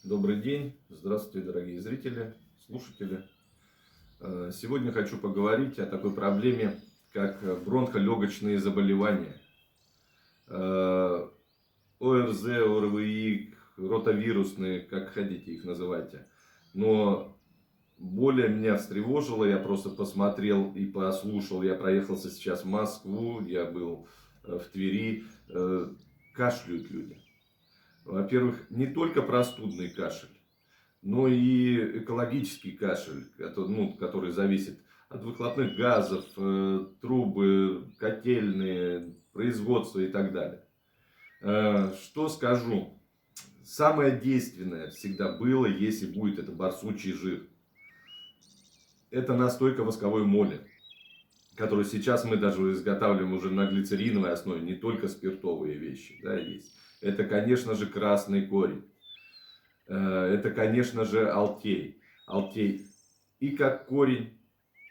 Добрый день, здравствуйте, дорогие зрители, слушатели. Сегодня хочу поговорить о такой проблеме, как бронхолегочные заболевания. ОРЗ, ОРВИ, ротавирусные, как хотите их называйте. Но более меня встревожило, я просто посмотрел и послушал, я проехался сейчас в Москву, я был в Твери, кашляют люди. Во-первых, не только простудный кашель, но и экологический кашель, который зависит от выхлопных газов, трубы, котельные, производства и так далее. Что скажу? Самое действенное всегда было, есть и будет, это барсучий жир. Это настойка восковой моли, которую сейчас мы даже изготавливаем уже на глицериновой основе, не только спиртовые вещи, да, есть. Это, конечно же, красный корень. Это, конечно же, алтей. Алтей и как корень,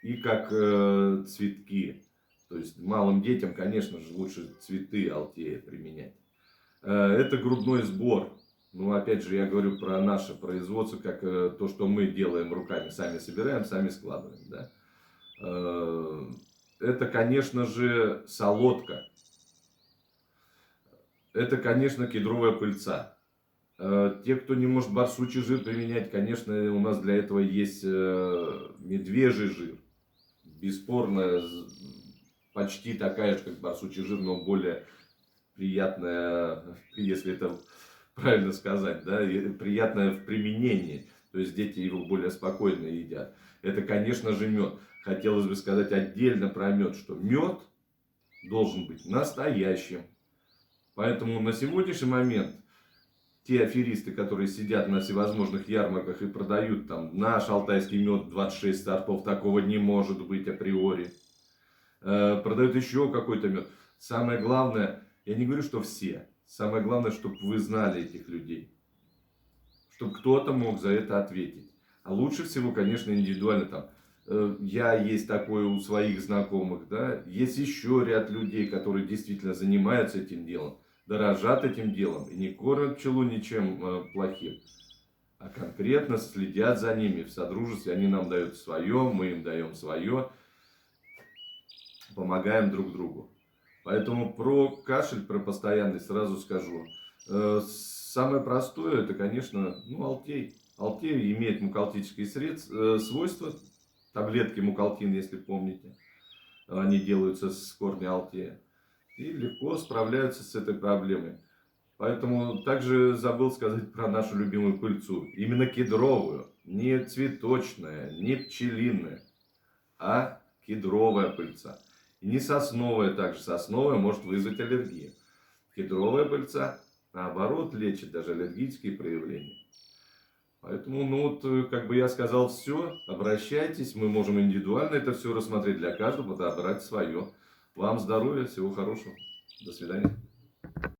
и как цветки. То есть малым детям, конечно же, лучше цветы алтея применять. Это грудной сбор. Ну, опять же, я говорю про наше производство, как то, что мы делаем руками. Сами собираем, сами складываем. Да? Это, конечно же, солодка. Это, конечно, кедровая пыльца. Те, кто не может барсучий жир применять, конечно, у нас для этого есть медвежий жир. Бесспорно, почти такая же, как барсучий жир, но более приятная, если это правильно сказать, да, приятная в применении. То есть дети его более спокойно едят. Это, конечно же, мед. Хотелось бы сказать отдельно про мед, что мед должен быть настоящим. Поэтому на сегодняшний момент те аферисты, которые сидят на всевозможных ярмарках и продают там наш алтайский мед, 26 сортов, такого не может быть априори. Продают еще какой-то мед. Самое главное, я не говорю, что все. Самое главное, чтобы вы знали этих людей. Чтобы кто-то мог за это ответить. А лучше всего, конечно, индивидуально там. Я есть такой у своих знакомых, да. Есть еще ряд людей, которые действительно занимаются этим делом. Дорожат этим делом и не кормят пчелу ничем плохим, а конкретно следят за ними в содружестве. Они нам дают свое, мы им даем свое, помогаем друг другу. Поэтому про кашель, про постоянный сразу скажу. Самое простое, это, конечно, алтей. Алтей имеет мукалтические свойства. Таблетки мукалтин, если помните, они делаются с корня алтея. И легко справляются с этой проблемой. Поэтому также забыл сказать про нашу любимую пыльцу. Именно кедровую. Не цветочная, не пчелиная, а кедровая пыльца. И не сосновая также. Сосновая может вызвать аллергию. Кедровая пыльца, наоборот, лечит даже аллергические проявления. Поэтому, как бы я сказал, все. Обращайтесь. Мы можем индивидуально это все рассмотреть для каждого, подобрать свое. Вам здоровья, всего хорошего. До свидания.